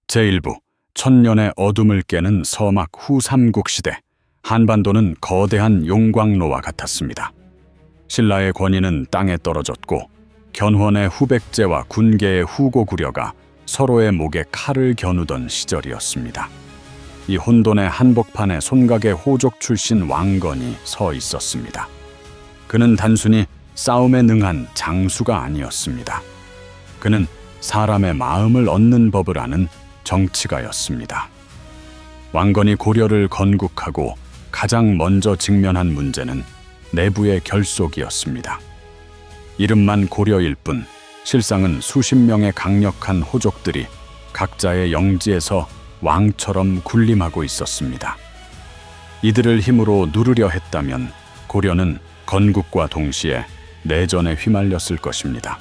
제1부 천년의 어둠을 깨는 서막 후 삼국시대. 한반도는 거대한 용광로와 같았습니다. 신라의 권위는 땅에 떨어졌고 견훤의 후백제와 군계의 후고구려가 서로의 목에 칼을 겨누던 시절이었습니다. 이 혼돈의 한복판에 손각의 호족 출신 왕건이 서 있었습니다. 그는 단순히 싸움에 능한 장수가 아니었습니다. 그는 사람의 마음을 얻는 법을 아는 정치가였습니다. 왕건이 고려를 건국하고 가장 먼저 직면한 문제는 내부의 결속이었습니다. 이름만 고려일 뿐 실상은 수십 명의 강력한 호족들이 각자의 영지에서 왕처럼 군림하고 있었습니다. 이들을 힘으로 누르려 했다면 고려는 건국과 동시에 내전에 휘말렸을 것입니다.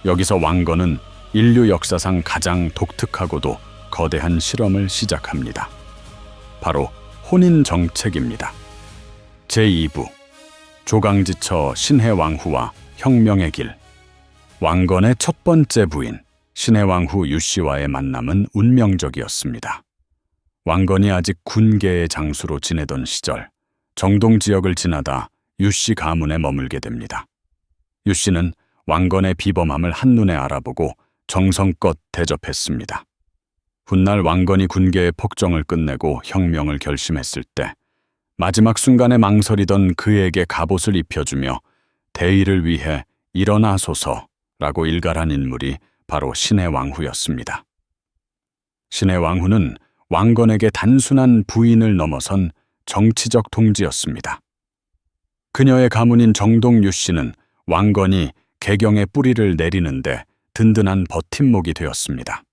여기서 왕건은 인류 역사상 가장 독특하고도 거대한 실험을 시작합니다. 바로 혼인 정책입니다. 제2부 조강지처 신해왕후와 혁명의 길. 왕건의 첫 번째 부인 신해왕후 유씨와의 만남은 운명적이었습니다. 왕건이 아직 군계의 장수로 지내던 시절 정동 지역을 지나다 유씨 가문에 머물게 됩니다. 유씨는 왕건의 비범함을 한눈에 알아보고 정성껏 대접했습니다. 훗날 왕건이 군계의 폭정을 끝내고 혁명을 결심했을 때 마지막 순간에 망설이던 그에게 갑옷을 입혀주며 대의를 위해 일어나소서라고 일갈한 인물이 바로 신해왕후였습니다. 신해왕후는 왕건에게 단순한 부인을 넘어선 정치적 동지였습니다. 그녀의 가문인 정동 유씨는 왕건이 개경의 뿌리를 내리는데 든든한 버팀목이 되었습니다.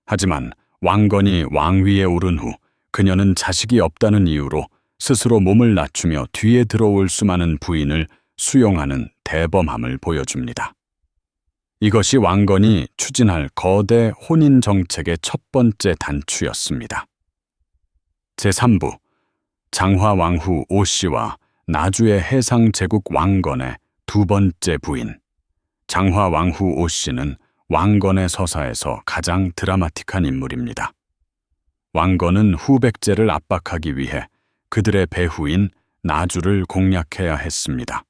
하지만 왕건이 왕위에 오른 후 그녀는 자식이 없다는 이유로 스스로 몸을 낮추며 뒤에 들어올 수많은 부인을 수용하는 대범함을 보여줍니다. 이것이 왕건이 추진할 거대 혼인 정책의 첫 번째 단추였습니다. 제3부 장화왕후 오씨와 나주의 해상제국 왕건의 두 번째 부인. 장화왕후 오씨는 왕건의 서사에서 가장 드라마틱한 인물입니다. 왕건은 후백제를 압박하기 위해 그들의 배후인 나주를 공략해야 했습니다.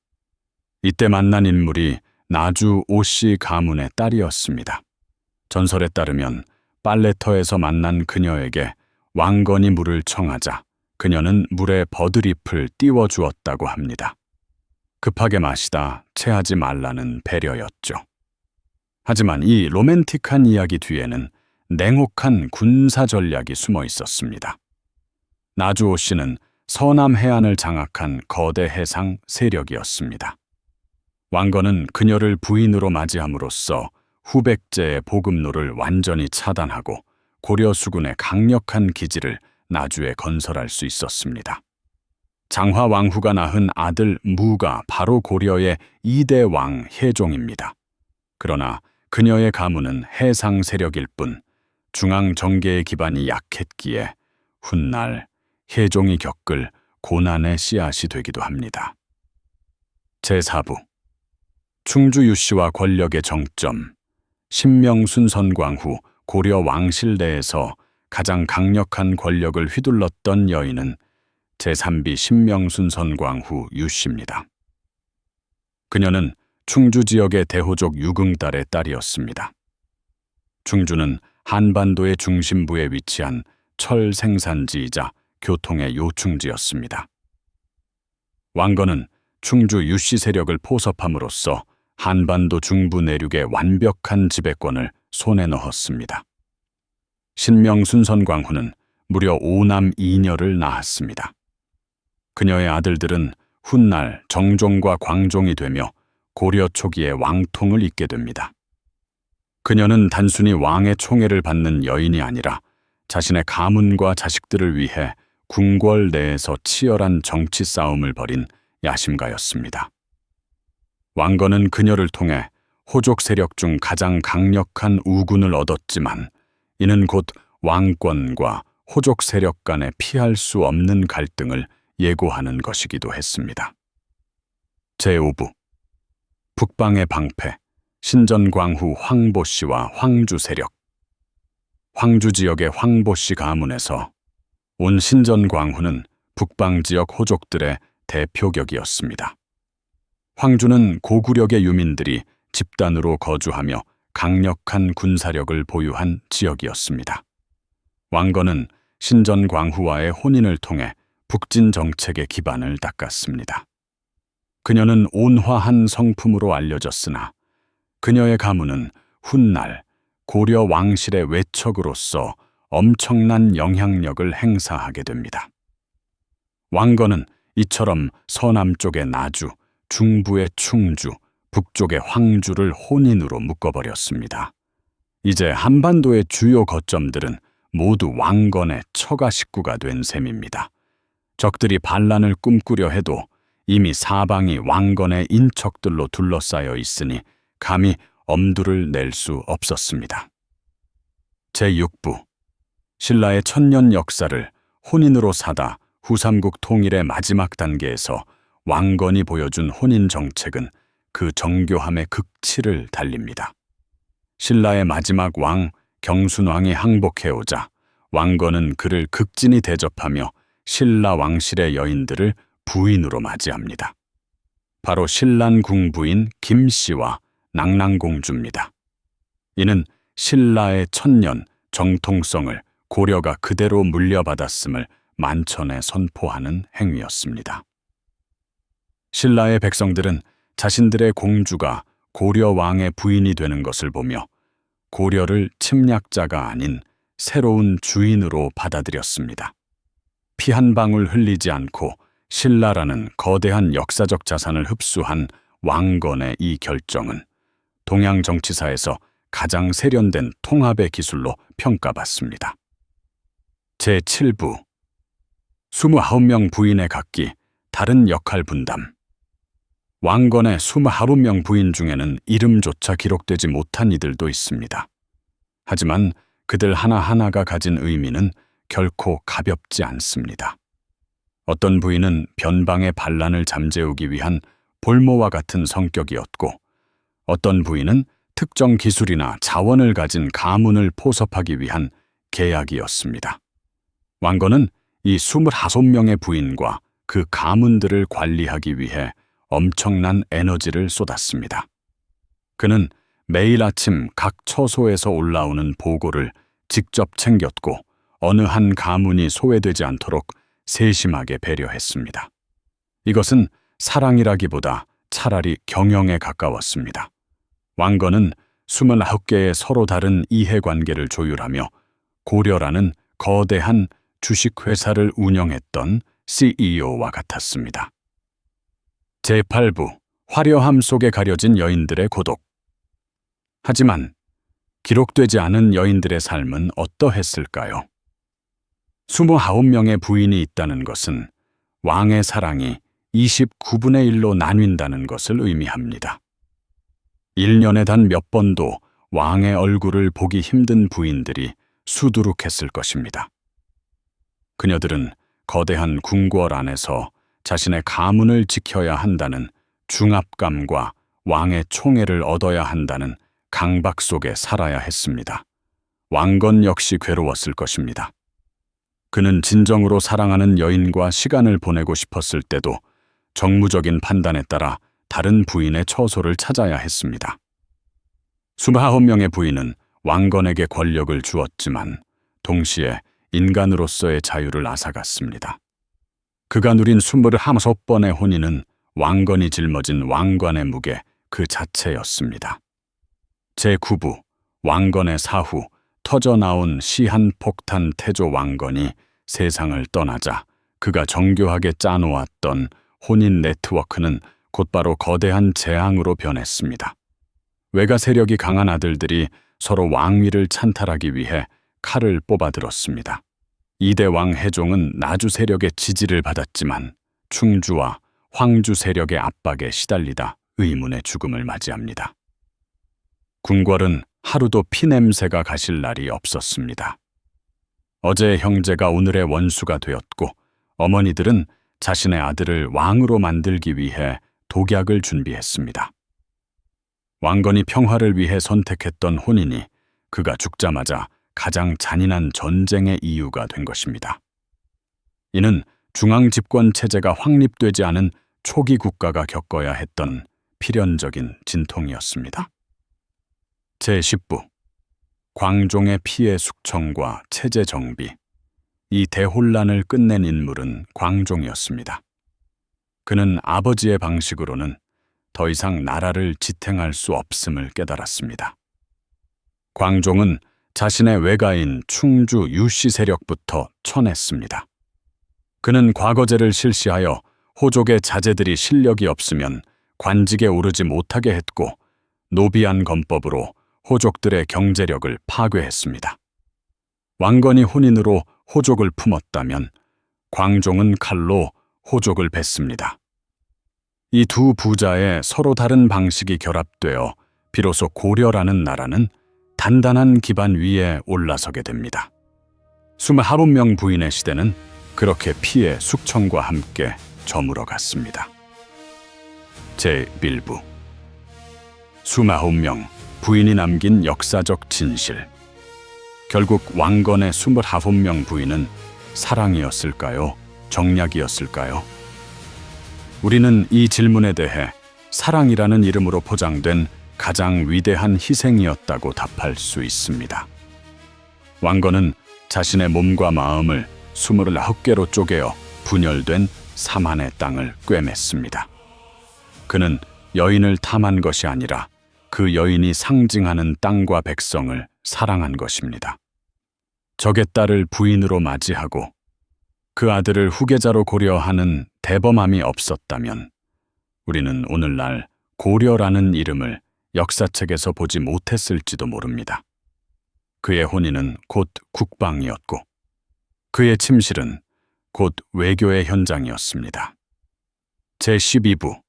이때 만난 인물이 나주 오씨 가문의 딸이었습니다. 전설에 따르면 빨래터에서 만난 그녀에게 왕건이 물을 청하자 그녀는 물에 버드잎을 띄워주었다고 합니다. 급하게 마시다 체하지 말라는 배려였죠. 하지만 이 로맨틱한 이야기 뒤에는 냉혹한 군사 전략이 숨어 있었습니다. 나주 오씨는 서남 해안을 장악한 거대 해상 세력이었습니다. 왕건은 그녀를 부인으로 맞이함으로써 후백제의 보급로를 완전히 차단하고 고려 수군의 강력한 기지를 나주에 건설할 수 있었습니다. 장화왕후가 낳은 아들 무가 바로 고려의 2대 왕 혜종입니다. 그러나 그녀의 가문은 해상 세력일 뿐 중앙 정계의 기반이 약했기에 훗날 혜종이 겪을 고난의 씨앗이 되기도 합니다. 제4부 충주 유씨와 권력의 정점. 신명순선광 후 고려 왕실 내에서 가장 강력한 권력을 휘둘렀던 여인은 제3비 신명순선광 후 유씨입니다. 그녀는 충주 지역의 대호족 유긍달의 딸이었습니다. 충주는 한반도의 중심부에 위치한 철 생산지이자 교통의 요충지였습니다. 왕건은 충주 유씨 세력을 포섭함으로써 한반도 중부 내륙의 완벽한 지배권을 손에 넣었습니다. 신명순선광후는 무려 5남 2녀를 낳았습니다. 그녀의 아들들은 훗날 정종과 광종이 되며 고려 초기의 왕통을 잇게 됩니다. 그녀는 단순히 왕의 총애를 받는 여인이 아니라 자신의 가문과 자식들을 위해 궁궐 내에서 치열한 정치 싸움을 벌인 야심가였습니다. 왕건은 그녀를 통해 호족 세력 중 가장 강력한 우군을 얻었지만 이는 곧 왕권과 호족 세력 간의 피할 수 없는 갈등을 예고하는 것이기도 했습니다. 제5부 북방의 방패, 신전광후 황보씨와 황주 세력. 황주 지역의 황보씨 가문에서 온 신전광후는 북방 지역 호족들의 대표격이었습니다. 황주는 고구려계 유민들이 집단으로 거주하며 강력한 군사력을 보유한 지역이었습니다. 왕건은 신전광후와의 혼인을 통해 북진 정책의 기반을 닦았습니다. 그녀는 온화한 성품으로 알려졌으나 그녀의 가문은 훗날 고려 왕실의 외척으로서 엄청난 영향력을 행사하게 됩니다. 왕건은 이처럼 서남쪽의 나주, 중부의 충주, 북쪽의 황주를 혼인으로 묶어버렸습니다. 이제 한반도의 주요 거점들은 모두 왕건의 처가 식구가 된 셈입니다. 적들이 반란을 꿈꾸려 해도 이미 사방이 왕건의 인척들로 둘러싸여 있으니 감히 엄두를 낼 수 없었습니다. 제6부 신라의 천년 역사를 혼인으로 사다 후삼국 통일의 마지막 단계에서 왕건이 보여준 혼인 정책은 그 정교함의 극치를 달립니다. 신라의 마지막 왕 경순왕이 항복해오자 왕건은 그를 극진히 대접하며 신라 왕실의 여인들을 부인으로 맞이합니다. 바로 신란궁 부인 김씨와 낙랑공주입니다. 이는 신라의 천년 정통성을 고려가 그대로 물려받았음을 만천에 선포하는 행위였습니다. 신라의 백성들은 자신들의 공주가 고려 왕의 부인이 되는 것을 보며 고려를 침략자가 아닌 새로운 주인으로 받아들였습니다. 피 한 방울 흘리지 않고 신라라는 거대한 역사적 자산을 흡수한 왕건의 이 결정은 동양 정치사에서 가장 세련된 통합의 기술로 평가받습니다. 제7부 29명 부인의 각기 다른 역할 분담. 왕건의 29명 부인 중에는 이름조차 기록되지 못한 이들도 있습니다. 하지만 그들 하나하나가 가진 의미는 결코 가볍지 않습니다. 어떤 부인은 변방의 반란을 잠재우기 위한 볼모와 같은 성격이었고, 어떤 부인은 특정 기술이나 자원을 가진 가문을 포섭하기 위한 계약이었습니다. 왕건은 이 29명의 부인과 그 가문들을 관리하기 위해 엄청난 에너지를 쏟았습니다. 그는 매일 아침 각 처소에서 올라오는 보고를 직접 챙겼고 어느 한 가문이 소외되지 않도록 세심하게 배려했습니다. 이것은 사랑이라기보다 차라리 경영에 가까웠습니다. 왕건은 29개의 서로 다른 이해관계를 조율하며 고려라는 거대한 주식회사를 운영했던 CEO와 같았습니다. 제8부 화려함 속에 가려진 여인들의 고독. 하지만 기록되지 않은 여인들의 삶은 어떠했을까요? 29명의 부인이 있다는 것은 왕의 사랑이 29분의 1로 나뉜다는 것을 의미합니다. 1년에 단 몇 번도 왕의 얼굴을 보기 힘든 부인들이 수두룩했을 것입니다. 그녀들은 거대한 궁궐 안에서 자신의 가문을 지켜야 한다는 중압감과 왕의 총애를 얻어야 한다는 강박 속에 살아야 했습니다. 왕건 역시 괴로웠을 것입니다. 그는 진정으로 사랑하는 여인과 시간을 보내고 싶었을 때도 정무적인 판단에 따라 다른 부인의 처소를 찾아야 했습니다. 29명의 부인은 왕건에게 권력을 주었지만 동시에 인간으로서의 자유를 앗아갔습니다. 그가 누린 26번의 혼인은 왕건이 짊어진 왕관의 무게 그 자체였습니다. 제9부 왕건의 사후 터져나온 시한폭탄 태조 왕건이 세상을 떠나자 그가 정교하게 짜놓았던 혼인 네트워크는 곧바로 거대한 재앙으로 변했습니다. 외가 세력이 강한 아들들이 서로 왕위를 찬탈하기 위해 칼을 뽑아들었습니다. 이대왕 해종은 나주 세력의 지지를 받았지만 충주와 황주 세력의 압박에 시달리다 의문의 죽음을 맞이합니다. 궁궐은 하루도 피냄새가 가실 날이 없었습니다. 어제의 형제가 오늘의 원수가 되었고 어머니들은 자신의 아들을 왕으로 만들기 위해 독약을 준비했습니다. 왕건이 평화를 위해 선택했던 혼인이 그가 죽자마자 가장 잔인한 전쟁의 이유가 된 것입니다. 이는 중앙 집권 체제가 확립되지 않은 초기 국가가 겪어야 했던 필연적인 진통이었습니다. 제10부 광종의 피해 숙청과 체제 정비. 이 대혼란을 끝낸 인물은 광종이었습니다. 그는 아버지의 방식으로는 더 이상 나라를 지탱할 수 없음을 깨달았습니다. 광종은 자신의 외가인 충주 유씨 세력부터 쳐냈습니다. 그는 과거제를 실시하여 호족의 자제들이 실력이 없으면 관직에 오르지 못하게 했고 노비안 건법으로 호족들의 경제력을 파괴했습니다. 왕건이 혼인으로 호족을 품었다면 광종은 칼로 호족을 뱄습니다. 이 두 부자의 서로 다른 방식이 결합되어 비로소 고려라는 나라는 단단한 기반 위에 올라서게 됩니다. 29명 부인의 시대는 그렇게 피해 숙청과 함께 저물어 갔습니다. 제1부 29명 부인이 남긴 역사적 진실. 결국 왕건의 29명 부인은 사랑이었을까요? 정략이었을까요? 우리는 이 질문에 대해 사랑이라는 이름으로 포장된 가장 위대한 희생이었다고 답할 수 있습니다. 왕건은 자신의 몸과 마음을 29개로 쪼개어 분열된 사만의 땅을 꿰맸습니다. 그는 여인을 탐한 것이 아니라 그 여인이 상징하는 땅과 백성을 사랑한 것입니다. 적의 딸을 부인으로 맞이하고 그 아들을 후계자로 고려하는 대범함이 없었다면 우리는 오늘날 고려라는 이름을 역사책에서 보지 못했을지도 모릅니다. 그의 혼인은 곧 국방이었고 그의 침실은 곧 외교의 현장이었습니다. 제12부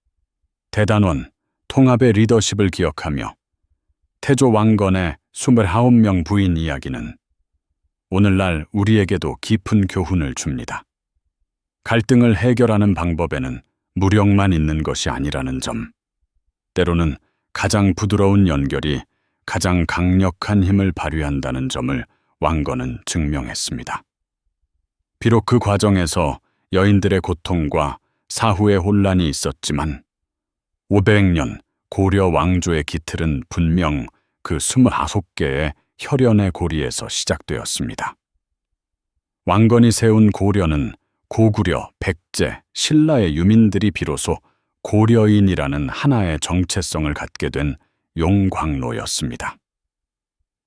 대단원 통합의 리더십을 기억하며 태조 왕건의 29명 부인 이야기는 오늘날 우리에게도 깊은 교훈을 줍니다. 갈등을 해결하는 방법에는 무력만 있는 것이 아니라는 점. 때로는 가장 부드러운 연결이 가장 강력한 힘을 발휘한다는 점을 왕건은 증명했습니다. 비록 그 과정에서 여인들의 고통과 사후의 혼란이 있었지만 500년 고려 왕조의 기틀은 분명 그 29개의 혈연의 고리에서 시작되었습니다. 왕건이 세운 고려는 고구려, 백제, 신라의 유민들이 비로소 고려인이라는 하나의 정체성을 갖게 된 용광로였습니다.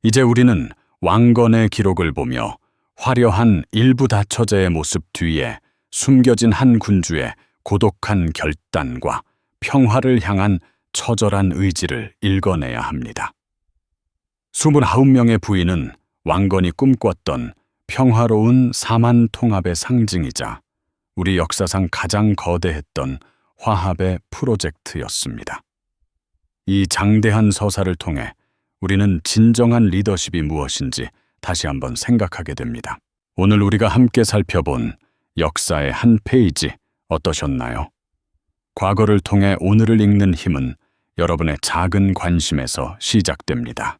이제 우리는 왕건의 기록을 보며 화려한 일부 다처제의 모습 뒤에 숨겨진 한 군주의 고독한 결단과 평화를 향한 처절한 의지를 읽어내야 합니다. 29명의 부인은 왕건이 꿈꿨던 평화로운 사만 통합의 상징이자 우리 역사상 가장 거대했던 화합의 프로젝트였습니다. 이 장대한 서사를 통해 우리는 진정한 리더십이 무엇인지 다시 한번 생각하게 됩니다. 오늘 우리가 함께 살펴본 역사의 한 페이지 어떠셨나요? 과거를 통해 오늘을 읽는 힘은 여러분의 작은 관심에서 시작됩니다.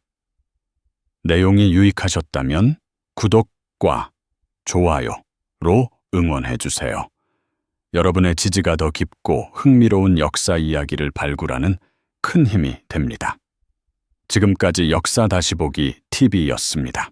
내용이 유익하셨다면 구독과 좋아요로 응원해주세요. 여러분의 지지가 더 깊고 흥미로운 역사 이야기를 발굴하는 큰 힘이 됩니다. 지금까지 역사 다시 보기 TV였습니다.